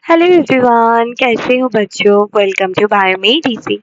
Hello everyone, कैसे हो बच्चों। वेलकम टू बायोमेडिसी।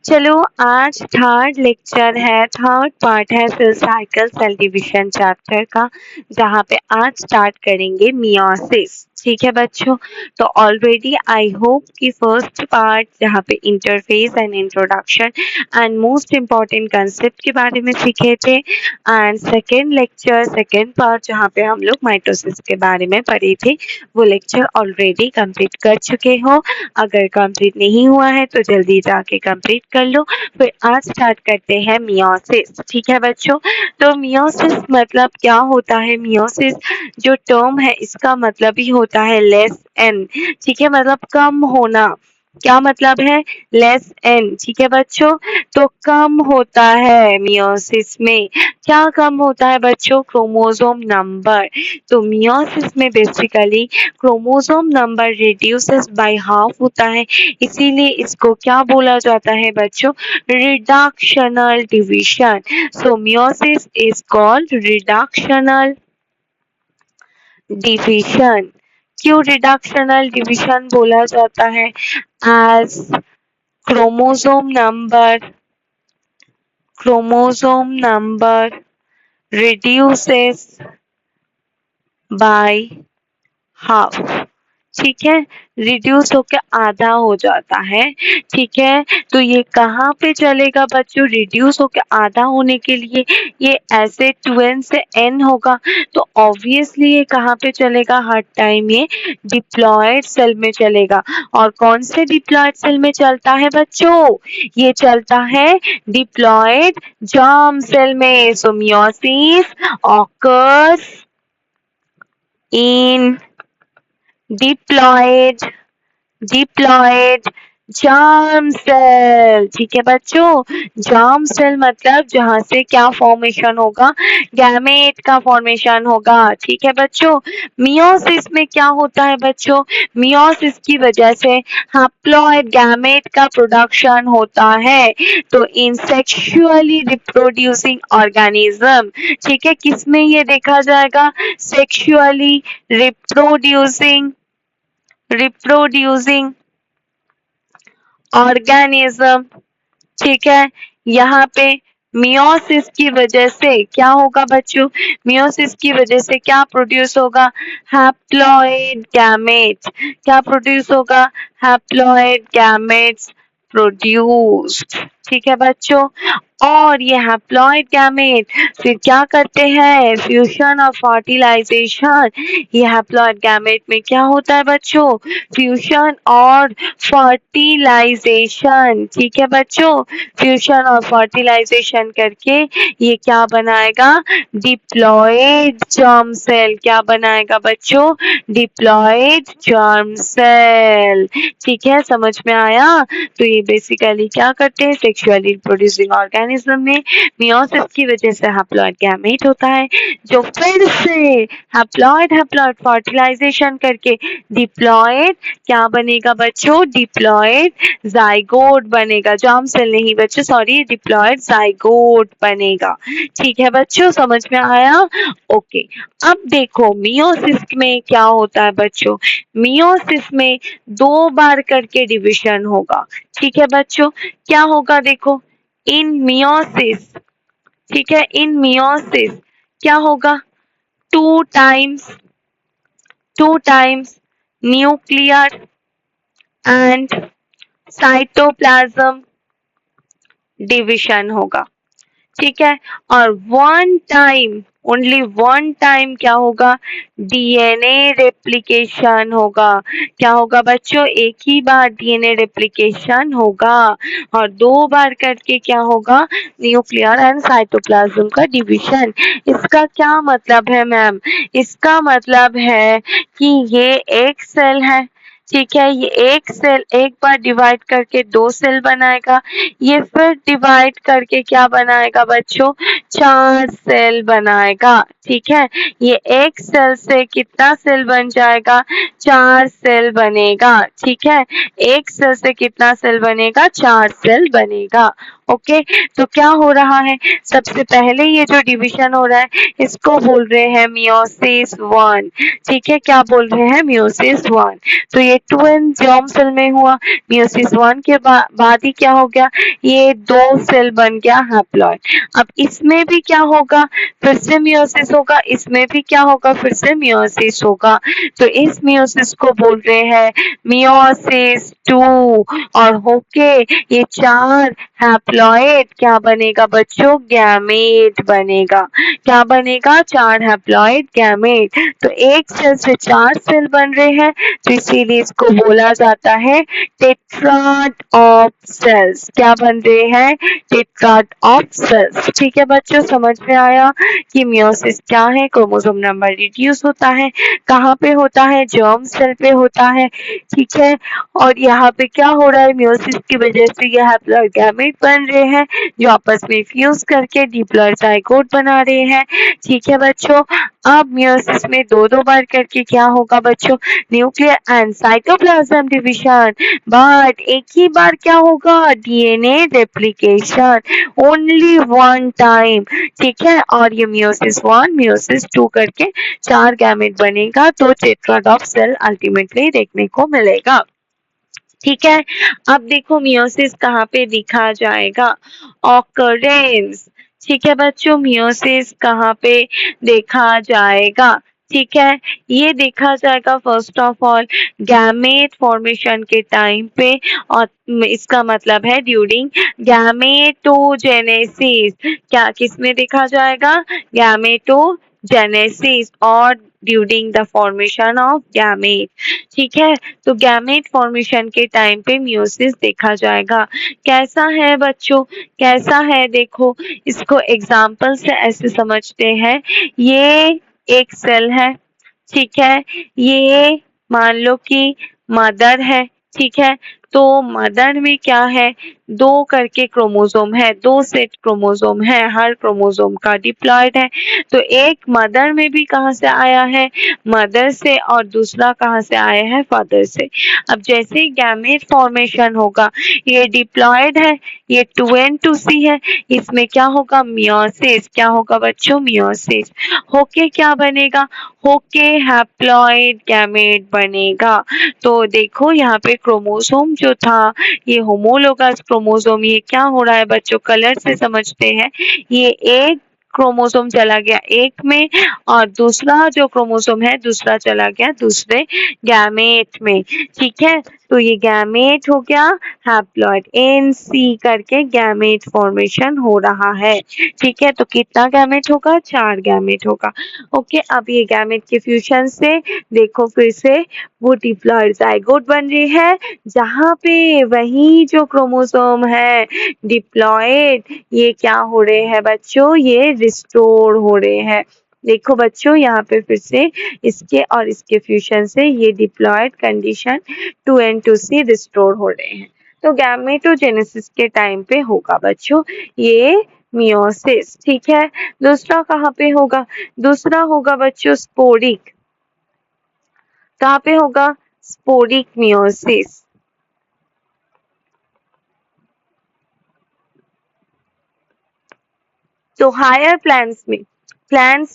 चलो, आज थर्ड लेक्चर है, थर्ड पार्ट है cell cycle cell division chapter का, जहाँ पे आज स्टार्ट करेंगे मियोसिस। ठीक है बच्चों। तो ऑलरेडी आई होप कि फर्स्ट पार्ट जहाँ पे interface and introduction and most important concept के बारे में सीखे थे, and second lecture second part जहाँ पे हम लोग माइटोसिस के बारे में पढ़े थे, वो लेक्चर ऑलरेडी कंप्लीट कर चुके हो। अगर कंप्लीट नहीं हुआ है तो जल्दी जाके कंप्लीट कर लो। फिर आज स्टार्ट करते हैं मियोसिस। ठीक है बच्चों। तो मियोसिस मतलब क्या होता है। मियोसिस जो टर्म है इसका मतलब ही होता है लेस एन। ठीक है, मतलब कम होना। क्या मतलब है, लेस एन। ठीक है बच्चों। तो कम होता है मियोसिस में। क्या कम होता है बच्चों, क्रोमोसोम नंबर। तो मियोसिस में basically chromosome number reduces by half होता है, इसीलिए इसको क्या बोला जाता है बच्चों, reductional division. So meiosis is called reductional division. क्यों रिडक्शनल डिवीजन बोला जाता है, as chromosome number reduces by half. ठीक है, रिड्यूस होकर आधा हो जाता है। ठीक है, तो ये कहाँ पे चलेगा बच्चों, रिड्यूस होकर आधा होने के लिए ये ऐसे 2n से n होगा। तो ऑब्वियसली ये कहाँ पे चलेगा, हर टाइम ये डिप्लॉयड सेल में चलेगा। और कौन से डिप्लॉयड सेल में चलता है बच्चों, ये चलता है डिप्लॉयड जर्म सेल में। So meiosis occurs in diploid germ cell. ठीक है बच्चों, जर्म सेल मतलब जहां से क्या फॉर्मेशन होगा, गैमेट का फॉर्मेशन होगा। ठीक है बच्चों। मियोसिस में क्या होता है बच्चों, मियोसिस की वजह से हैप्लॉइड गैमेट का प्रोडक्शन होता है। तो इन सेक्सुअली रिप्रोड्यूसिंग ऑर्गेनिज्म, ठीक है, किसमें ये देखा जाएगा, सेक्सुअली रिप्रोड्यूसिंग ऑर्गेनिज्म। ठीक है, यहाँ पे मियोसिस की वजह से क्या होगा बच्चों, मियोसिस की वजह से क्या प्रोड्यूस होगा, हैप्लॉइड गैमेट। क्या प्रोड्यूस होगा, हैप्लॉइड गैमेट्स प्रोड्यूस्ड। ठीक है बच्चों। और ये हैप्लॉइड गैमेट फिर क्या करते हैं, फ्यूजन और फर्टिलाइजेशन। ये हैप्लॉइड गैमेट में क्या होता है बच्चों, फ्यूजन और फर्टिलाइजेशन। ठीक है बच्चों, फ्यूजन और फर्टिलाइजेशन करके ये क्या बनाएगा, डिप्लॉयड जर्म सेल। क्या बनाएगा बच्चों, डिप्लॉयड जर्म सेल। ठीक है, समझ में आया। तो ये बेसिकली क्या करते हैं, सेक्सुअली रिप्रोड्यूसिंग ऑर्गेनिज्म में मियोसिस की वजह से हैप्लॉइड गैमेट होता है, जो फिर से हैप्लॉइड फर्टिलाइजेशन करके डिप्लॉयड क्या बनेगा बच्चों, डिप्लॉयड जाइगोट बनेगा। जर्म सेल नहीं बच्चों, सॉरी, डिप्लॉयड जाइगोट बनेगा। ठीक है बच्चों, समझ में आया। ओके, अब देखो मियोसिस में क्या होता है बच्चों, मियोसिस में 2 बार करके डिवीजन होगा। ठीक है बच्चों, क्या होगा देखो, इन मियोसिस, ठीक है, इन मियोसिस क्या होगा, two times nuclear and cytoplasm division होगा। ठीक है, और one time, only one time क्या होगा, डीएनए रेप्लिकेशन होगा। क्या होगा बच्चों, एक ही बार डीएनए रेप्लिकेशन होगा, और 2 बार करके क्या होगा, न्यूक्लियर एंड साइटोप्लाज्म का डिवीजन। इसका क्या मतलब है मैम, इसका मतलब है कि ये एक सेल है। ठीक है, ये एक सेल एक बार डिवाइड करके 2 सेल बनाएगा, ये फिर डिवाइड करके क्या बनाएगा बच्चों, 4 सेल बनाएगा। ठीक है, ये एक सेल से कितना सेल बन जाएगा, 4 सेल बनेगा। ठीक है, एक सेल से कितना सेल बनेगा, 4 सेल बनेगा। ओके, तो क्या हो रहा है, सबसे पहले ये जो डिवीजन हो रहा है इसको बोल रहे हैं मियोसिस वन। ठीक है, क्या बोल रहे हैं, मियोसिस वन। तो ये 2n जर्म सेल में हुआ, मियोसिस वन के बाद ही क्या हो गया, ये 2 सेल बन गया हैप्लॉइड। अब इसमें भी क्या होगा, फिर से मियोसिस होगा, इसमें भी क्या होगा, फिर से मियोसिस होगा। तो इस मियोसिस को बोल रहे हैं मियोसिस टू। और होके ये 4 हैप्लॉइड क्या बनेगा बच्चों, गैमेट बनेगा। क्या बनेगा, 4 हैप्लॉइड गैमेट। तो एक सेल से 4 सेल बन रहे हैं, तो इसीलिए इसको बोला जाता है टेट्राड ऑफ सेल्स। क्या बन रहे हैं, टेट्राड ऑफ सेल्स। ठीक है बच्चों, समझ में आया कि मियोसिस क्या है, क्रोमोसोम नंबर रिड्यूस होता है, कहाँ पे होता है, जर्म सेल पे होता है। ठीक है, और यहाँ पे क्या हो रहा है, मियोसिस की वजह से ये हैप्लॉइड गैमेट बन रहे हैं जो आपस में फ्यूज करके डिप्लॉइड जाइगोट बना रहे हैं। ठीक है बच्चों, अब मियोसिस में दो बार करके क्या होगा बच्चों, nuclear and cytoplasm division. But एक ही बार क्या होगा, DNA replication, only one time. ठीक है, और ये मियोसिस वन मियोसिस टू करके 4 गैमेट बनेगा, तो टेट्राड ऑफ सेल अल्टीमेटली देखने को मिलेगा। ठीक है, अब देखो मियोसिस कहाँ पे दिखा जाएगा, ऑकरेंस। ठीक है बच्चों, मियोसिस कहाँ पे देखा जाएगा, ठीक है, ये देखा जाएगा first of all gamete formation के टाइम पे, और इसका मतलब है ड्यूरिंग गैमेटोजेनेसिस। क्या किस में देखा जाएगा, गैमेटोजेनेसिस और during the formation of gamete. ठीक है, तो गैमेट फॉर्मेशन के टाइम पे मियोसिस देखा जाएगा। कैसा है बच्चों, कैसा है, देखो इसको एग्जाम्पल से ऐसे समझते हैं, ये एक सेल है। ठीक है, ये मान लो कि मदर है। ठीक है, तो मदर में क्या है, 2 करके क्रोमोसोम है, 2 सेट क्रोमोसोम है, हर क्रोमोसोम का डिप्लॉयड है। तो एक मदर में भी कहाँ से आया है, मदर से, और दूसरा कहाँ से आया है, फादर से। अब जैसे ही गैमेट फॉर्मेशन होगा, ये डिप्लॉयड है, ये 2n2c है, इसमें क्या होगा, मियोसिस। क्या होगा बच्चों, मियोसिस होके क्या बनेगा, होके हैप्लॉइड गैमेट बनेगा। तो देखो यहाँ पे क्रोमोसोम जो था, ये होमोलोगस क्रोमोसोम, ये क्या हो रहा है बच्चों, कलर से समझते हैं, ये एक क्रोमोसोम चला गया एक में, और दूसरा जो क्रोमोसोम है दूसरा चला गया दूसरे गैमेट में। ठीक है, तो ये गैमेट हो गया हैप्लॉइड, एन-सी करके गैमेट फॉर्मेशन हो रहा है। ठीक है, तो कितना गैमेट होगा, 4 गैमेट होगा। ओके, अब ये गैमेट के फ्यूजन से देखो फिर से वो डिप्लॉइड जाइगोट बन रही है, जहाँ पे वही जो क्रोमोसोम है डिप्लॉइड, ये क्या हो रहे हैं बच्चों, ये रिस्टोर हो रहे हैं। देखो बच्चों, यहाँ पे फिर से इसके और इसके फ्यूजन से ये डिप्लॉइड कंडीशन 2n2c रिस्टोर हो रहे हैं। तो गैमेटोजेनेसिस के टाइम पे होगा बच्चों ये मियोसिस। ठीक है, दूसरा कहाँ पे होगा, दूसरा होगा बच्चों स्पोरिक। कहाँ पे होगा, स्पोरिक मियोसिस। तो हायर प्लांट्स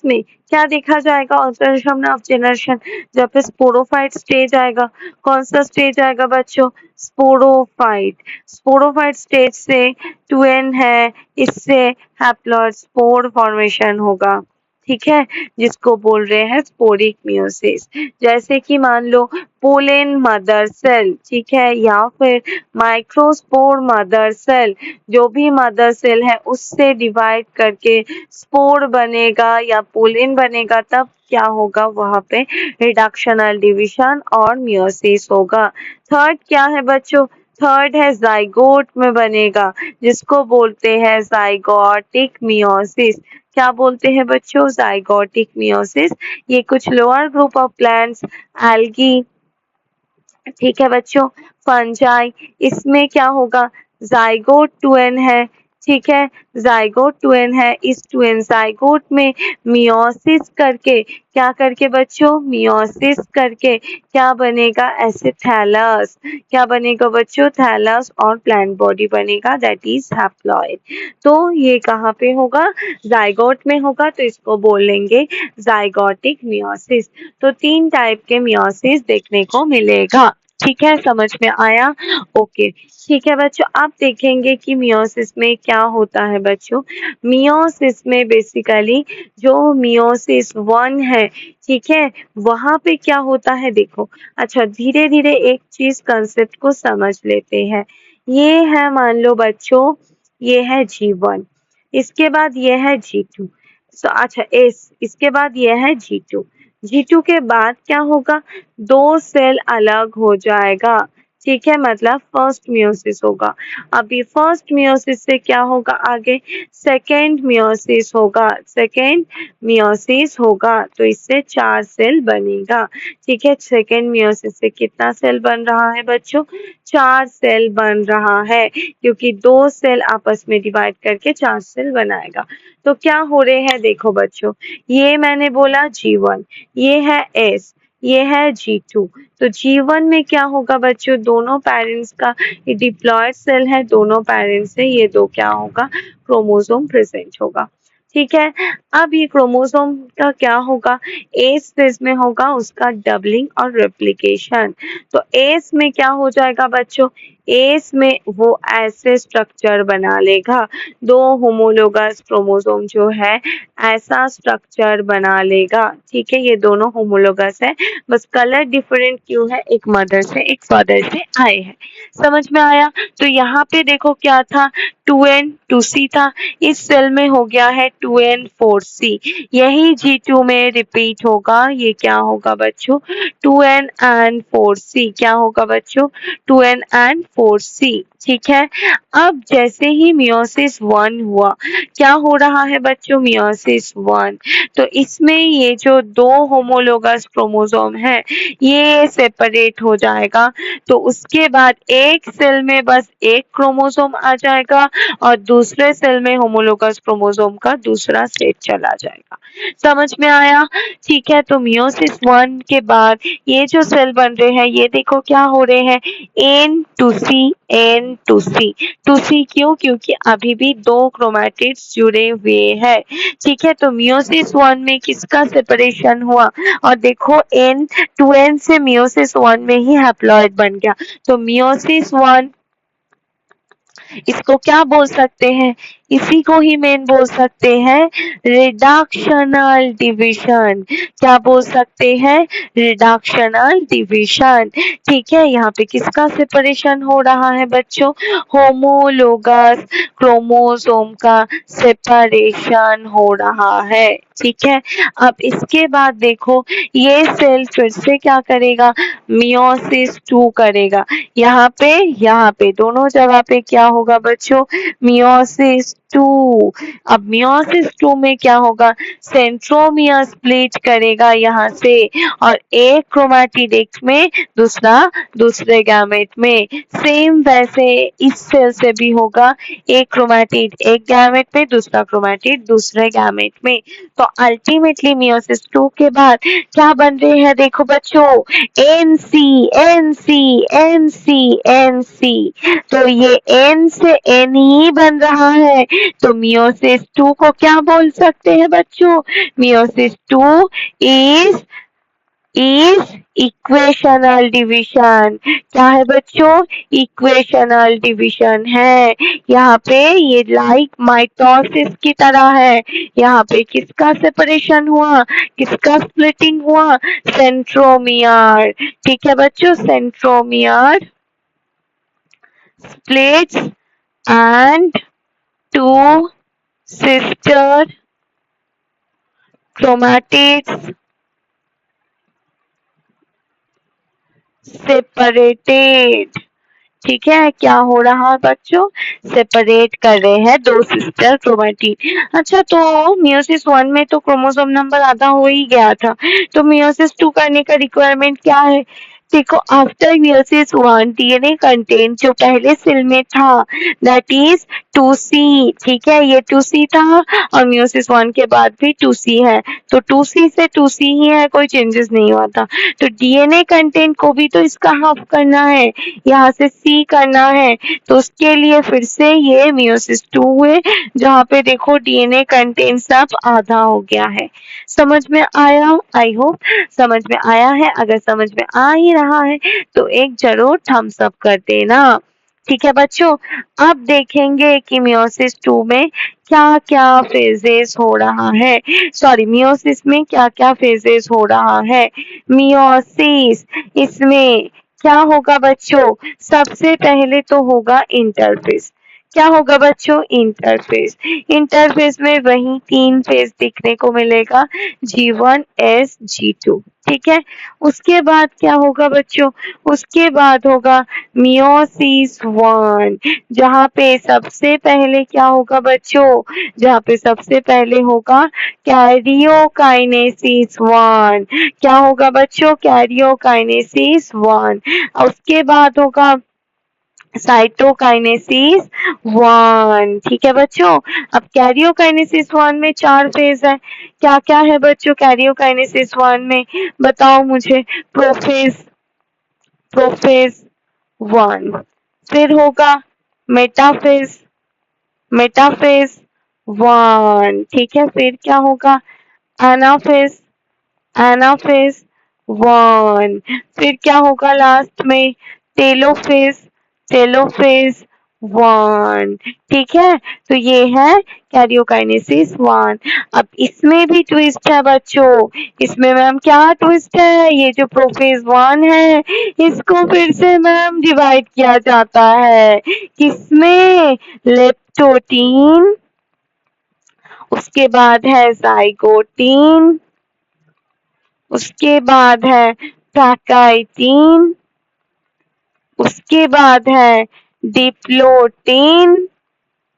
में क्या देखा जाएगा, ऑल्टरेशन ऑफ जनरेशन, जब पे स्पोरोफाइट स्टेज आएगा। कौन सा स्टेज आएगा बच्चों, स्पोरोफाइट। स्पोरोफाइट स्टेज से 2n है, इससे हैप्लॉइड स्पोर फॉर्मेशन होगा। ठीक है, जिसको बोल रहे हैं स्पोरिक मियोसिस। जैसे कि मान लो पोलेन मदर सेल, ठीक है, या फिर माइक्रोस्पोर मदर सेल, जो भी मदर सेल है उससे डिवाइड करके स्पोर बनेगा या पोलिन बनेगा, तब क्या होगा, वहां पे रिडक्शनल डिवीजन और मियोसिस होगा। थर्ड क्या है बच्चों, थर्ड है जाइगोट में बनेगा, जिसको बोलते हैं जाइगोटिक मियोसिस। क्या बोलते हैं बच्चों, जाइगोटिक मियोसिस। ये कुछ lower group of plants, algae, ठीक है बच्चों, फंजाई, इसमें क्या होगा, जाइगोट 2n है, ठीक है, जाइगोट ट्विन है। इस ट्विन जाइगोट में मियोसिस करके क्या करके बच्चों, मियोसिस करके क्या बनेगा, ऐसे थैलस। क्या बनेगा बच्चों, थैलस और प्लांट बॉडी बनेगा, दैट इज हैप्लॉइड। तो ये कहाँ पे होगा, जाइगोट में होगा, तो इसको बोलेंगे जाइगोटिक मियोसिस। तो 3 टाइप के मियोसिस देखने को मिलेगा। ठीक है, समझ में आया? ओके, ठीक है बच्चों। अब देखेंगे कि मियोसिस में क्या होता है बच्चों। मियोसिस में बेसिकली जो मियोसिस 1 है, ठीक है, वहां पे क्या होता है देखो। अच्छा, धीरे धीरे एक चीज कंसेप्ट को समझ लेते हैं। ये है, मान लो बच्चों, ये है G1, इसके बाद ये है G2। अच्छा, इसके बाद ये है G2। G2 के बाद क्या होगा, 2 सेल अलग हो जाएगा। ठीक है, मतलब फर्स्ट मियोसिस होगा। अभी फर्स्ट मियोसिस से क्या होगा, आगे सेकेंड मियोसिस होगा। सेकेंड मियोसिस होगा तो इससे 4 सेल बनेगा। ठीक है, सेकेंड मियोसिस से कितना सेल बन रहा है बच्चों, 4 सेल बन रहा है, क्योंकि 2 सेल आपस में डिवाइड करके 4 सेल बनाएगा। तो क्या हो रहे हैं देखो बच्चों, ये मैंने बोला G1, ये है S, ये है G2। तो G1 में क्या होगा बच्चों, दोनों पेरेंट्स का ये डिप्लॉयड सेल है, दोनों पेरेंट्स से ये दो क्या होगा, क्रोमोसोम प्रेजेंट होगा। ठीक है, अब ये क्रोमोसोम का क्या होगा, एस फेज में होगा उसका डबलिंग और रेप्लिकेशन। तो एस में क्या हो जाएगा बच्चों, एस में वो ऐसे स्ट्रक्चर बना लेगा, 2 होमोलोगस क्रोमोसोम जो है ऐसा स्ट्रक्चर बना लेगा। ठीक है, ये दोनों होमोलोगस है, बस कलर डिफरेंट क्यों है, एक मदर से एक फादर से आए हैं। समझ में आया? तो यहाँ पे देखो क्या था, 2n 2c था, इस सेल में हो गया है 2n 4c। यही G2 में रिपीट होगा, ये क्या होगा बच्चों, 2n and 4c। क्या होगा बच्चों, 2n and 4c। ठीक है, अब जैसे ही मियोसिस 1 हुआ, क्या हो रहा है बच्चों, मियोसिस 1, तो इसमें ये जो 2 होमोलोगस क्रोमोसोम है ये सेपरेट हो जाएगा। तो उसके बाद एक सेल में बस एक क्रोमोसोम आ जाएगा और दूसरे सेल में होमोलोगस क्रोमोसोम का दूसरा सेट चला जाएगा। समझ में आया? ठीक है, तो मियोसिस 1 के बाद ये जो सेल बन रहे हैं, ये देखो क्या हो रहे हैं, N2C N2C 2C क्यों, क्योंकि अभी भी 2 क्रोमैटिड्स जुड़े हुए हैं। ठीक है, तो मियोसिस 1 में किसका सेपरेशन हुआ, और देखो N2N से मियोसिस 1 में ही हैप्लॉइड बन गया। तो मियोसिस 1, इसको क्या बोल सकते हैं, इसी को ही मेन बोल सकते हैं रिडक्शनल डिवीजन। क्या बोल सकते हैं, रिडक्शनल डिवीजन। ठीक है, यहाँ पे किसका सेपरेशन हो रहा है बच्चों, होमोलोगस क्रोमोसोम का सेपरेशन हो रहा है। ठीक है, अब इसके बाद देखो ये सेल फिर से क्या करेगा, मियोसिस 2 करेगा। यहाँ पे दोनों जगह पे क्या होगा बच्चों, मियोसिस 2। अब मियोसिस 2 में क्या होगा, सेंट्रोमियर स्प्लिट करेगा यहाँ से, और एक क्रोमैटिड एक में, दूसरा दूसरे गैमेट में। सेम वैसे इस सेल से भी होगा, एक क्रोमैटिड एक गैमेट में, दूसरा क्रोमैटिड दूसरे गैमेट में। तो अल्टीमेटली मियोसिस 2 के बाद क्या बन रहे हैं देखो बच्चों, NC NC NC NC। तो ये N से N ही बन रहा है, तो मियोसिस 2 को क्या बोल सकते हैं बच्चों, मियोसिस 2 इज इक्वेशनल डिवीजन। क्या है बच्चों, इक्वेशनल डिवीजन है। यहाँ पे ये लाइक माइटोसिस की तरह है, यहाँ पे किसका सेपरेशन हुआ, किसका स्प्लिटिंग हुआ, सेंट्रोमियर। ठीक है बच्चों, centromere splits and 2 sister chromatids separated। ठीक है, क्या हो रहा है बच्चों, सेपरेट कर रहे हैं 2 सिस्टर क्रोमैटिड। अच्छा, तो मियोसिस 1 में तो क्रोमोसोम नंबर आधा हो ही गया था, तो मियोसिस 2 करने का रिक्वायरमेंट क्या है, देखो after meiosis one DNA content जो पहले सेल में था दैट इज 2C, ठीक है, ये 2C था और मियोसिस वन के बाद भी 2C है, तो 2C से 2C ही है, कोई चेंजेस नहीं हुआ था। तो डीएनए कंटेंट को भी तो इसका हाफ करना है, यहाँ से C करना है, तो उसके लिए फिर से ये मियोसिस 2 हुए जहाँ पे देखो डीएनए कंटेंट सब आधा हो गया है। समझ में आया? आई होप समझ में आया है। अगर समझ में आ ही रहा है तो एक जरूर थम्स अप कर देना। ठीक है बच्चों, अब देखेंगे कि मियोसिस 2 में क्या क्या फेजेस हो रहा है, सॉरी मियोसिस में क्या क्या फेजेस हो रहा है। मियोसिस इसमें क्या होगा बच्चों, सबसे पहले तो होगा इंटरफेस। क्या होगा बच्चों, इंटरफेस। इंटरफेस में वही 3 फेज दिखने को मिलेगा, G1 S G2, ठीक है। उसके बाद क्या होगा बच्चों, उसके बाद होगा मियोसिस 1 जहाँ पे सबसे पहले क्या होगा बच्चों, जहाँ पे सबसे पहले होगा कैरियोकाइनेसिस 1। क्या होगा बच्चों, कैरियोकाइनेसिस 1। उसके बाद होगा साइटोकाइनेसिस 1, ठीक है बच्चों। अब कैरियोकाइनेसिस 1 में 4 फेज है, क्या क्या है बच्चों कैरियोकाइनेसिस 1 में, बताओ मुझे। प्रोफेज, प्रोफेज 1, फिर होगा मेटाफेज, मेटाफेज 1, ठीक है। फिर क्या होगा एनाफेज, एनाफेज 1, फिर क्या होगा लास्ट में टेलोफेज, टेलोफेज 1, ठीक है। तो ये है कैरियोकाइनेसिस 1। अब इसमें भी ट्विस्ट है बच्चों, इसमें मैम क्या ट्विस्ट है, ये जो प्रोफेज 1 है इसको फिर से मैम डिवाइड किया जाता है, किसमें, लेप्टोटीन, उसके बाद है जाइगोटीन, उसके बाद है पैकाइटीन, उसके बाद है डिप्लोटीन,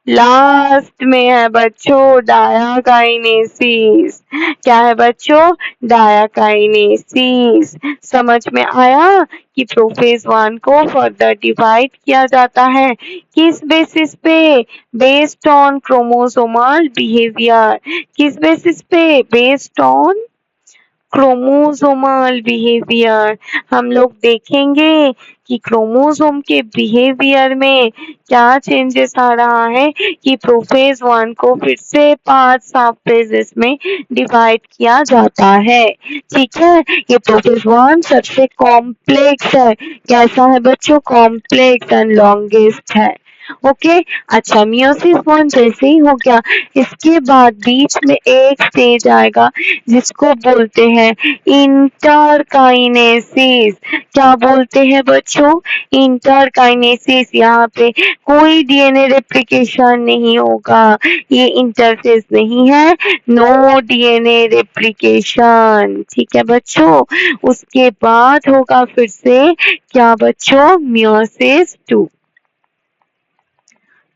लास्ट में है बच्चों डायाकाइनेसिस। क्या है बच्चों, डायाकाइनेसिस। समझ में आया कि प्रोफेज 1 को फर्दर डिवाइड किया जाता है किस बेसिस पे, बेस्ड ऑन क्रोमोसोमल बिहेवियर। किस बेसिस पे, बेस्ड ऑन क्रोमोसोमल बिहेवियर। हम लोग देखेंगे कि क्रोमोसोम के बिहेवियर में क्या चेंजेस आ रहा है कि प्रोफेज 1 को फिर से 5 सब फेजेस में डिवाइड किया जाता है, ठीक है। ये प्रोफेज 1 सबसे कॉम्प्लेक्स है, कैसा है बच्चों, कॉम्प्लेक्स एंड लॉन्गेस्ट है। ओके, अच्छा मियोसिस 1 जैसे ही हो गया, इसके बाद बीच में एक स्टेज आएगा जिसको बोलते हैं इंटरकाइनेसिस। क्या बोलते हैं बच्चों, इंटरकाइनेसिस। यहाँ पे कोई डीएनए रेप्लिकेशन नहीं होगा, ये इंटरफेस नहीं है, नो डीएनए रेप्लिकेशन, ठीक है बच्चों। उसके बाद होगा फिर से क्या बच्चों, मियोसिस 2,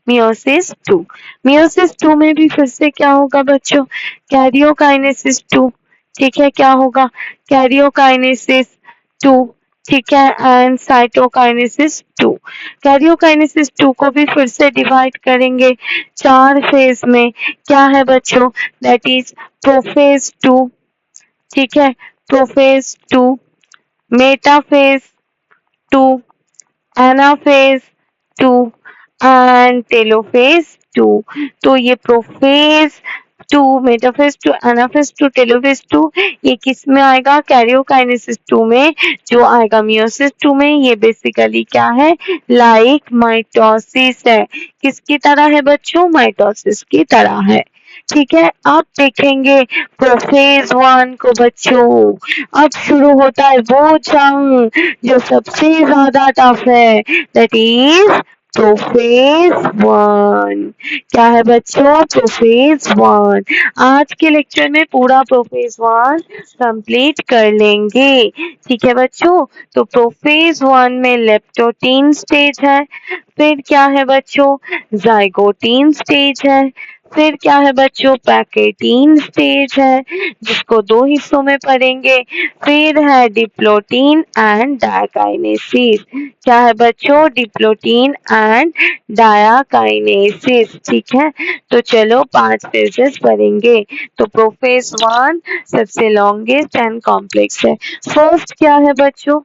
मियोसिस 2। मियोसिस 2 में भी फिर से क्या होगा बच्चों, कैरियोकाइनेसिस 2, ठीक है। क्या होगा, कैरियोकाइनेसिस 2, ठीक है, एंड साइटोकाइनेसिस 2। कैरियोकाइनेसिस 2 को भी फिर से डिवाइड करेंगे 4 फेज में। क्या है बच्चों, दैट इज प्रोफेज 2, ठीक है, prophase 2, metaphase 2, anaphase 2 and telophase 2। तो ये प्रोफेज 2, मेटाफेज 2, एनाफेज 2, टेलोफेज 2 ये किस में आएगा, कैरियोकाइनेसिस 2 में। जो आएगा मियोसिस 2 में, ये बेसिकली क्या है, लाइक माइटोसिस है। किसकी तरह है बच्चों, माइटोसिस की तरह है, ठीक है। अब देखेंगे प्रोफेज 1 को बच्चों। अब शुरू होता है वो जंग जो सबसे ज्यादा टफ है, दैट इज प्रोफेज 1। क्या है बच्चों, प्रोफेज 1। आज के लेक्चर में पूरा प्रोफेज 1 कंप्लीट कर लेंगे, ठीक है बच्चों। तो प्रोफेज 1 में लेप्टोटीन स्टेज है, फिर क्या है बच्चों, जाइगोटीन स्टेज है, फिर क्या है बच्चों, पैकेटीन स्टेज है जिसको दो हिस्सों में पढ़ेंगे। फिर है डिप्लोटीन एंड डायकाइनेसिस। क्या है बच्चों, डिप्लोटीन एंड डायकाइनेसिस। ठीक है, तो चलो 5 फेजेस पढ़ेंगे। तो प्रोफेज 1 सबसे लॉन्गेस्ट एंड कॉम्प्लेक्स है। फर्स्ट क्या है बच्चों,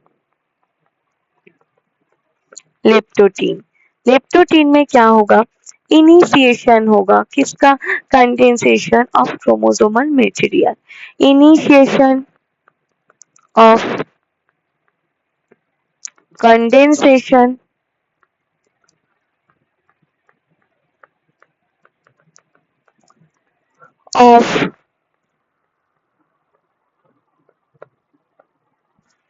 लेप्टोटीन। लेप्टोटीन में क्या होगा, इनिशिएशन होगा किसका, condensation of chromosomal material. Initiation of condensation of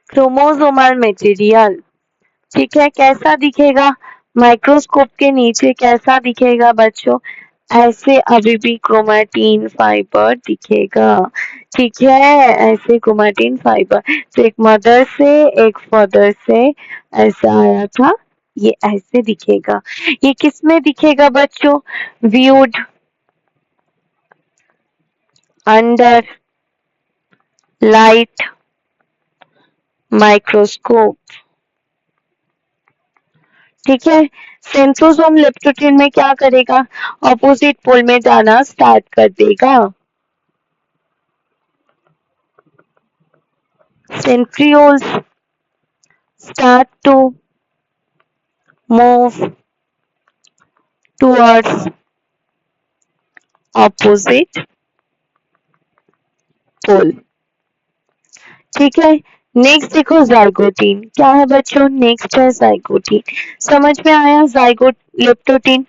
chromosomal material. ठीक है, कैसा दिखेगा, माइक्रोस्कोप के नीचे कैसा दिखेगा बच्चों, ऐसे अभी भी क्रोमैटिन फाइबर दिखेगा। ठीक है, ऐसे क्रोमैटिन फाइबर, तो एक मदर से एक फादर से ऐसा आया था, ये ऐसे दिखेगा। ये किस में दिखेगा बच्चों, व्यूड अंडर लाइट माइक्रोस्कोप। ठीक है, सेंट्रोसोम लेप्टोटीन में क्या करेगा, ऑपोजिट पोल में जाना स्टार्ट कर देगा। centrioles start to move towards opposite pole। ठीक है, नेक्स्ट देखो जाइगोटीन, क्या है बच्चों, नेक्स्ट है जाइगोटीन। समझ में आया, जाइगोट लेप्टोटीन,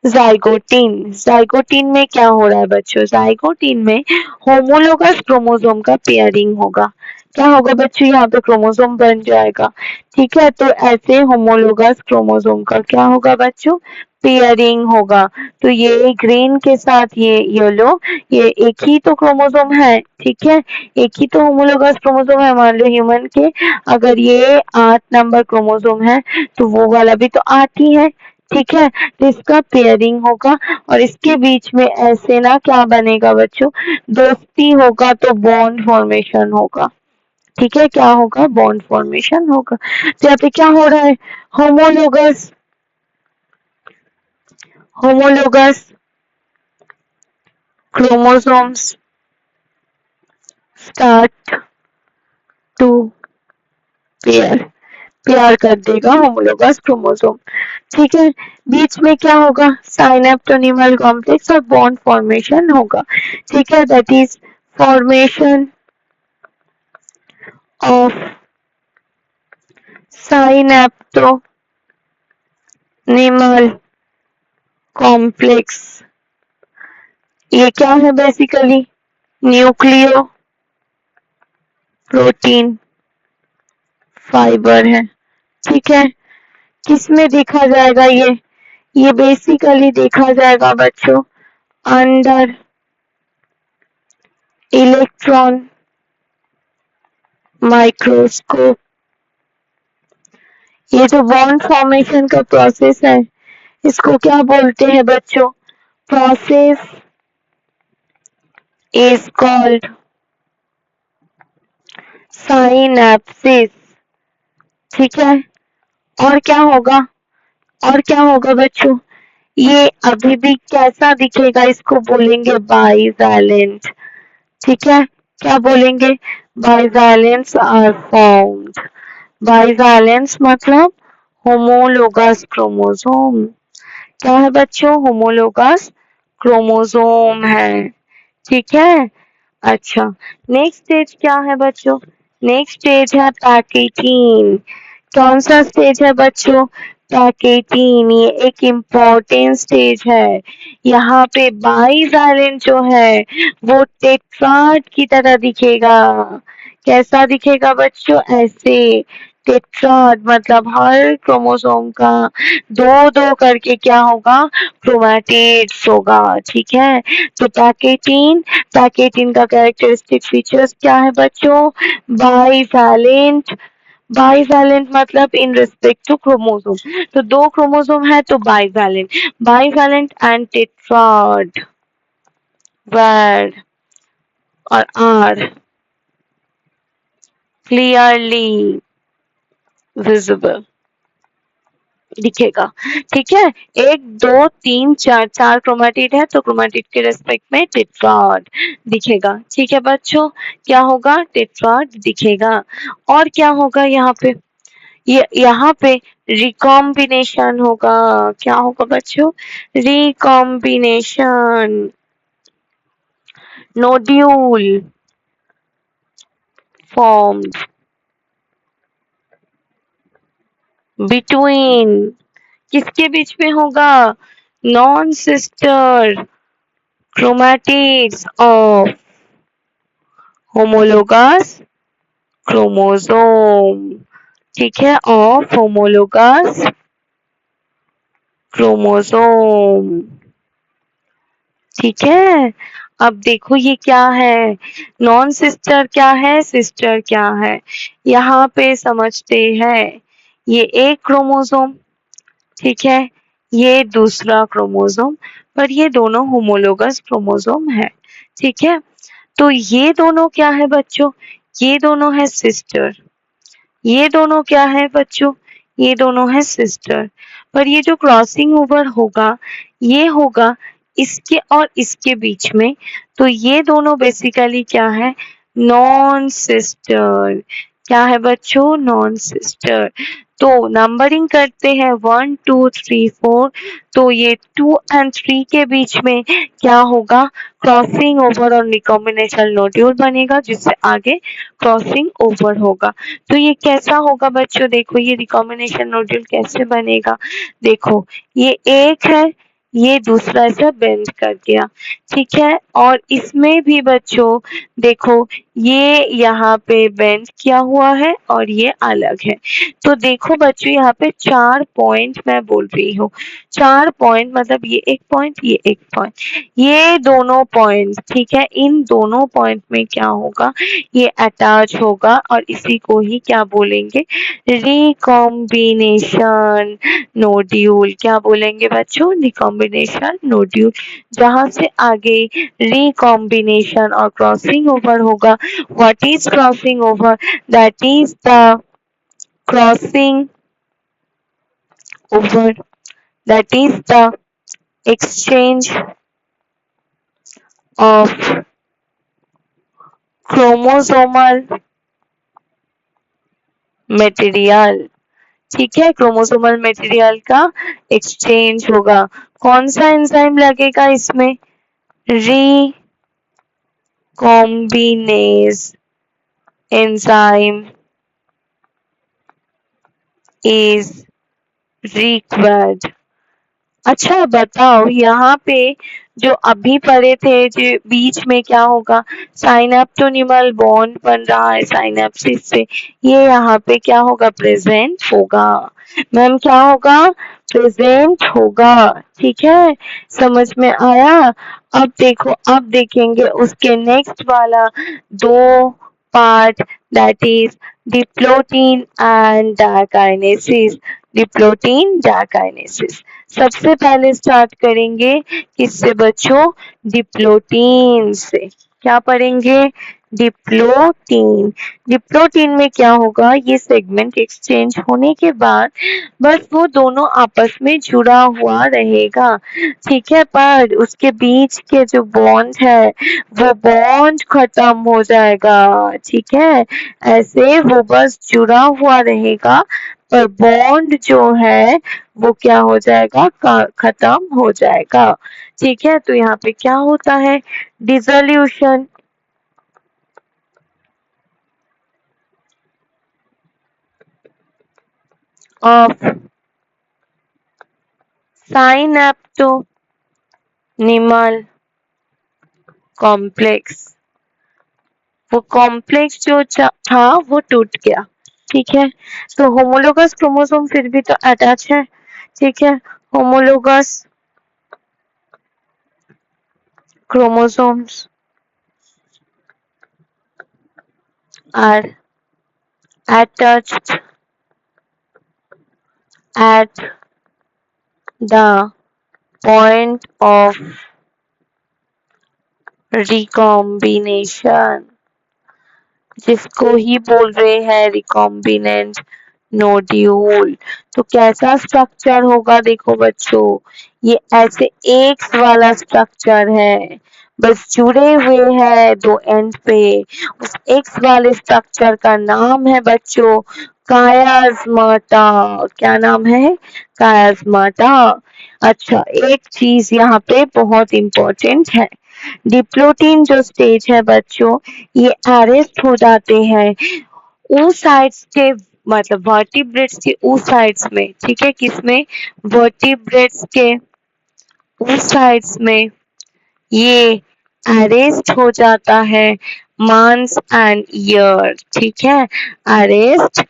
जाइगोटीन। जाइगोटीन में क्या हो रहा है बच्चों, जाइगोटीन में होमोलोगस क्रोमोसोम का पेयरिंग होगा। क्या होगा बच्चों, यहाँ पे क्रोमोसोम बन जाएगा। ठीक है, तो ऐसे होमोलोगस क्रोमोसोम का क्या होगा बच्चों, पेयरिंग होगा। तो ये ग्रीन के साथ ये येलो, ये एक ही तो क्रोमोसोम है। ठीक है, एक ही तो होमोलोगस क्रोमोसोम है। मान लो ह्यूमन के अगर ये 8 नंबर क्रोमोसोम है तो वो वाला भी तो 8 ही है। ठीक है, तो इसका पेयरिंग होगा और इसके बीच में ऐसे ना क्या बनेगा बच्चों, दोस्ती होगा, तो बॉन्ड फॉर्मेशन होगा। ठीक है, क्या होगा, बॉन्ड फॉर्मेशन होगा। तो यहाँ पे क्या हो रहा है, homologous homologous chromosomes start to pair, pair कर देगा होमोलोगस क्रोमोसोम। ठीक है, बीच में क्या होगा, साइनेप्टोनिमल कॉम्प्लेक्स और बॉन्ड फॉर्मेशन होगा। ठीक है, that is formation of synaptonemal complex. ये क्या है बेसिकली, न्यूक्लियो प्रोटीन फाइबर है। ठीक है, किसमें देखा जाएगा ये बेसिकली देखा जाएगा बच्चों अंडर इलेक्ट्रॉन माइक्रोस्कोप। ये जो बॉन्ड फॉर्मेशन का प्रोसेस है इसको क्या बोलते हैं बच्चों, प्रोसेस इज कॉल्ड साइनेप्सिस। ठीक है, और क्या होगा, और क्या होगा बच्चों, ये अभी भी कैसा दिखेगा, इसको बोलेंगे बाइवैलेंट। ठीक है, क्या बोलेंगे, बाइवैलेंस आर फॉर्म्ड। बाइवैलेंस मतलब होमोलोगस क्रोमोसोम। क्या है बच्चों, होमोलोगस क्रोमोसोम है। ठीक है, अच्छा नेक्स्ट स्टेज क्या है बच्चों, नेक्स्ट स्टेज है पैकेटीन। कौन सा स्टेज है बच्चों, पैकेटीन। ये एक इम्पोर्टेंट स्टेज है। यहाँ पे बाइवैलेंट जो है वो टेट्राड की तरह दिखेगा। कैसा दिखेगा बच्चों, ऐसे टेट्राड मतलब हर क्रोमोसोम का दो दो करके क्या होगा, क्रोमैटिड्स होगा। ठीक है, तो पैकेटीन, पैकेटीन का कैरेक्टरिस्टिक फीचर्स क्या है बच्चों, बाइवैलेंट बाईवैलेंट मतलब इन रिस्पेक्ट टू क्रोमोसोम, तो दो क्रोमोसोम है तो bivalent, bivalent and tetrad were और आर क्लियरली विजिबल दिखेगा। ठीक है, एक दो तीन चार, चार क्रोमेटिड है तो क्रोमेटिड के रेस्पेक्ट में टेट्राड दिखेगा। ठीक है बच्चों, क्या होगा, टेट्राड दिखेगा। और क्या होगा यहाँ पे, ये यहाँ पे रिकॉम्बिनेशन होगा। क्या होगा बच्चों, रिकॉम्बिनेशन, नोड्यूल फॉर्म्ड बिटवीन, किसके बीच में होगा, non sister chromatids of homologous chromosome। ठीक है, ऑफ होमोलोगस क्रोमोसोम। ठीक है, अब देखो ये क्या है, नॉन सिस्टर क्या है, सिस्टर क्या है, यहाँ पे समझते हैं। ये एक क्रोमोसोम, ठीक है, ये दूसरा क्रोमोसोम, पर ये दोनों होमोलोगस क्रोमोसोम है। ठीक है, तो ये दोनों क्या है बच्चों, ये दोनों है सिस्टर, ये दोनों क्या है बच्चों, ये दोनों है सिस्टर। पर ये जो क्रॉसिंग ओवर होगा, ये होगा इसके और इसके बीच में, तो ये दोनों बेसिकली क्या है, नॉन सिस्टर। क्या है बच्चों, नॉन सिस्टर। तो नंबरिंग करते हैं 1 2 3 4, तो ये 2 और 3 के बीच में क्या होगा, क्रॉसिंग ओवर और रिकॉम्बिनेशन नोड्यूल बनेगा, जिससे आगे क्रॉसिंग ओवर होगा। तो ये कैसा होगा बच्चों, देखो ये रिकॉम्बिनेशन नोड्यूल कैसे बनेगा, देखो ये एक है, ये दूसरा ऐसा बेंड कर दिया। ठीक है, और इसमें भी बच्चों देखो ये यहाँ पे बेंड किया हुआ है और ये अलग है। तो देखो बच्चों यहाँ पे 4 पॉइंट मैं बोल रही हूँ, 4 पॉइंट मतलब ये एक पॉइंट, ये एक पॉइंट, ये दोनों पॉइंट, ठीक है, इन दोनों पॉइंट में क्या होगा, ये अटैच होगा और इसी को ही क्या बोलेंगे, रिकॉम्बिनेशन नोड्यूल। क्या बोलेंगे बच्चों, रिकॉम्बिनेशन नोड्यूल, जहां से आगे रिकॉम्बिनेशन और क्रॉसिंग ओवर होगा। What is crossing over, that is the crossing over, that is the exchange of chromosomal material। ठीक है, क्रोमोसोमल मटेरियल का एक्सचेंज होगा। कौन सा एंजाइम लगेगा इसमें, रिकॉम्बिनेज एंजाइम इज रिक्वायर्ड। अच्छा बताओ, यहाँ पे जो अभी पढ़े थे, जो बीच में क्या होगा, साइनेप्टोनिमल बॉन्ड बन रहा है साइनेप्सिस से, ये यहाँ पे क्या होगा, प्रेजेंट होगा। मैम क्या होगा, प्रेजेंट होगा। ठीक है, समझ में आया। अब देखो, अब देखेंगे उसके नेक्स्ट वाला दो part, that is diplotene and diakinesis. Diplotene diakinesis सबसे पहले स्टार्ट करेंगे किससे बच्चों, डिप्लोटीन से। क्या पढ़ेंगे, डिप्लोटीन। डिप्लोटीन में क्या होगा, ये सेगमेंट एक्सचेंज होने के बाद बस वो दोनों आपस में जुड़ा हुआ रहेगा। ठीक है, पर उसके बीच के जो बॉन्ड है वो बॉन्ड खत्म हो जाएगा। ठीक है, ऐसे वो बस जुड़ा हुआ रहेगा, पर बॉन्ड जो है वो क्या हो जाएगा, खत्म हो जाएगा। ठीक है, तो यहाँ पे क्या होता है, डिसोल्यूशन ऑफ साइनेप्टोनिमल कॉम्प्लेक्स। वो कॉम्प्लेक्स जो था वो टूट गया। ठीक है, तो होमोलोगस क्रोमोसोम फिर भी तो अटैच है। ठीक है, homologous chromosomes are attached at the point of recombination, जिसको ही बोल रहे हैं रिकॉम्बिनेंट नोड्यूल। तो कैसा स्ट्रक्चर होगा देखो बच्चों, ये ऐसे एक्स वाला स्ट्रक्चर है, बस जुड़े हुए हैं दो एंड पे। उस एक्स वाले स्ट्रक्चर का नाम है बच्चों कायास्माटा। क्या नाम है? कायास्माटा। अच्छा, एक चीज यहाँ पे बहुत इम्पोर्टेंट है, डिप्लोटीन जो स्टेज है बच्चों, ये अरेस्ट हो जाते हैं उस साइड्स के, मतलब वर्टिब्रेट्स के उस साइड्स में, ठीक है, किसमें? वर्टिब्रेट्स के उस साइड्स में ये अरेस्ट हो जाता है मांस एंड ईयर, ठीक है, अरेस्ट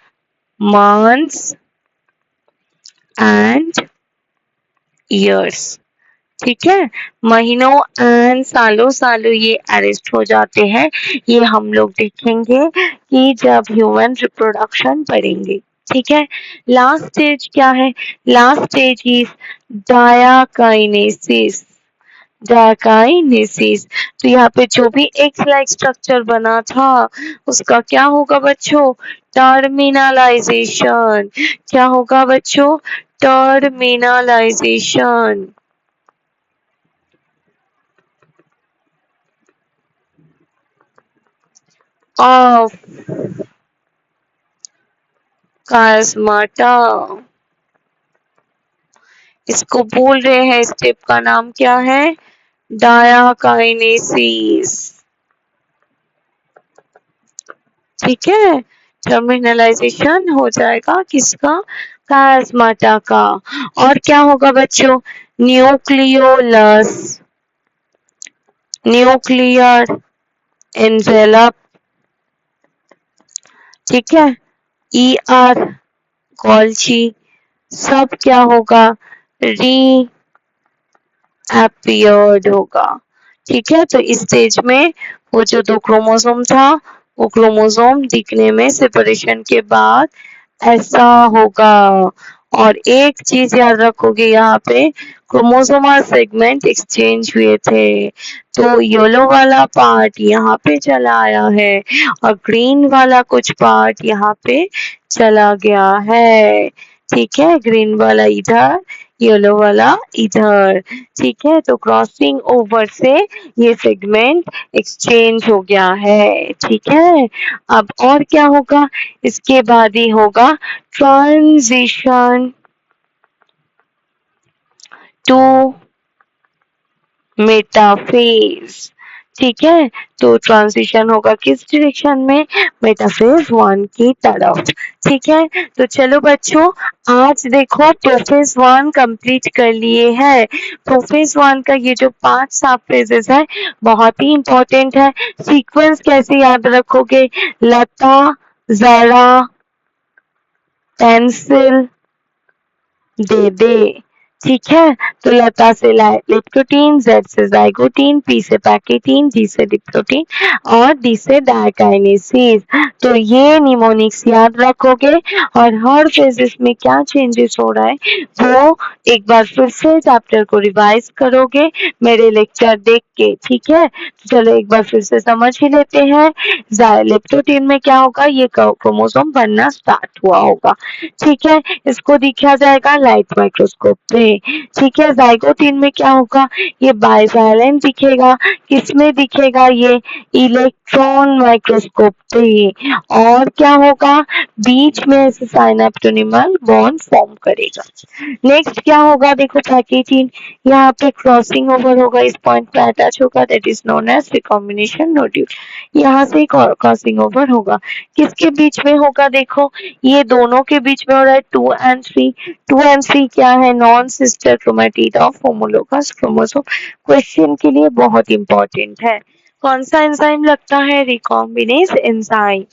मांस एंड ईयर्स, ठीक है, महीनों एंड सालों सालों ये अरेस्ट हो जाते हैं। ये हम लोग देखेंगे कि जब ह्यूमन रिप्रोडक्शन पढ़ेंगे, ठीक है। लास्ट स्टेज क्या है? Last stage is diakinesis. Diakinesis, तो यहाँ पे जो भी एक्स लाइक स्ट्रक्चर बना था उसका क्या होगा बच्चों? टर्मिनलाइजेशन। क्या होगा बच्चों? Terminalisation of chiasmata. इसको बोल रहे हैं, स्टेप का नाम क्या है? डायाकाइनेसिस, ठीक है। टर्मिनलाइजेशन हो जाएगा किसका? कास्माटा का। और क्या होगा बच्चों? न्यूक्लियोलस, न्यूक्लियर एनवेलप, ठीक है, ई आर कॉल्ची, सब क्या होगा? री अपीयर्ड होगा, ठीक है। तो इस स्टेज में वो जो दो क्रोमोसोम था, वो क्रोमोसोम दिखने में सेपरेशन के बाद ऐसा होगा। और एक चीज याद रखोगे, यहाँ पे क्रोमोसोमल सेगमेंट एक्सचेंज हुए थे, तो येलो वाला पार्ट यहाँ पे चला आया है और ग्रीन वाला कुछ पार्ट यहाँ पे चला गया है, ठीक है, ग्रीन वाला इधर, येलो वाला इधर, ठीक है। तो क्रॉसिंग ओवर से ये सेगमेंट एक्सचेंज हो गया है, ठीक है। अब और क्या होगा? इसके बाद ही होगा ट्रांजिशन टू मेटाफेज, ठीक है। तो ट्रांजिशन होगा किस डायरेक्शन में? मेटाफेज 1 की तरफ, ठीक है। तो चलो बच्चों, आज देखो प्रोफेज 1 कंप्लीट कर लिए है। प्रोफेज 1 का ये जो 5 सब फेजेस है बहुत ही इंपॉर्टेंट है। सीक्वेंस कैसे याद रखोगे? लता, जरा, पेंसिल, दे दे, ठीक है। तो लता से लेप्टोटीन, जेड से जाइगोटीन, पी से पैकेटीन, जी से डिप्लोटीन और डी से डायकाइनेसिस। तो ये निमोनिक्स याद रखोगे और हर फेजेस में क्या चेंजेस हो रहा है वो एक बार फिर से चैप्टर को रिवाइज करोगे मेरे लेक्चर देख के, ठीक है। तो चलो एक बार फिर से समझ ही लेते हैं। लेप्टोटीन में क्या होगा? ये क्रोमोसोम बनना स्टार्ट हुआ होगा, ठीक है, इसको दिखा जाएगा लाइट माइक्रोस्कोप में, ठीक है। जाइगोटीन में क्या होगा? ये बाइवैलेंट दिखेगा, किसमें दिखेगा? ये इलेक्ट्रॉन माइक्रोस्कोप पे। और क्या होगा? बीच में ऐसे साइनेप्टोनिमल बॉन्ड फॉर्म करेगा। नेक्स्ट क्या होगा? देखो पैकेटीन, यहाँ पे क्रॉसिंग ओवर होगा, इस पॉइंट पे अटैच होगा, that is known as recombination nodule. यहाँ से क्रॉसिंग ओवर होगा, किसके बीच में होगा? देखो ये दोनों के बीच में हो रहा है 2 and 3। 2 and 3 क्या है? Non sister chromatid of homologous chromosome. Question के लिए बहुत इंपॉर्टेंट है। कौन सा एंजाइम लगता है? Recombinase enzyme.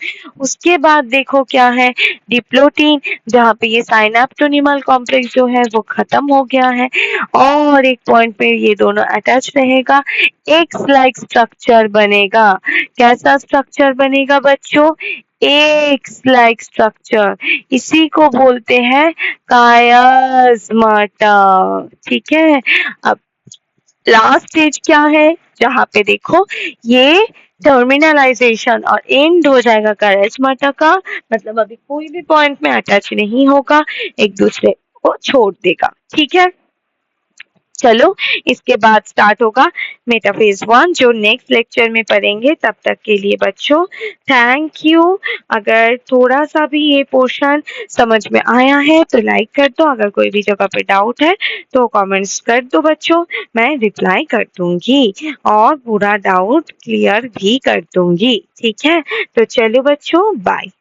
उसके बाद देखो क्या है? डिप्लोटीन, जहाँ पे ये साइनेप्टोनिमल कॉम्प्लेक्स जो है वो खत्म हो गया है और एक पॉइंट पे ये दोनों अटैच रहेगा, एक्स लाइक स्ट्रक्चर बनेगा। कैसा स्ट्रक्चर बनेगा बच्चों? एक्स लाइक स्ट्रक्चर, इसी को बोलते हैं कायस्मटा। ठीक है, अब लास्ट स्टेज क्या है, जहाँ पे देखो ये टर्मिनलाइजेशन और एंड हो जाएगा कायस्मटा का, मतलब अभी कोई भी पॉइंट में अटैच नहीं होगा, एक दूसरे को छोड़ देगा। ठीक है, चलो इसके बाद स्टार्ट होगा मेटाफेज 1 जो नेक्स्ट लेक्चर में पढ़ेंगे। तब तक के लिए बच्चों थैंक यू। अगर थोड़ा सा भी ये पोर्शन समझ में आया है तो लाइक कर दो, अगर कोई भी जगह पे डाउट है तो कमेंट्स कर दो बच्चों, मैं रिप्लाई कर दूंगी और पूरा डाउट क्लियर भी कर दूंगी। ठीक है, तो चलो बच्चों बाय।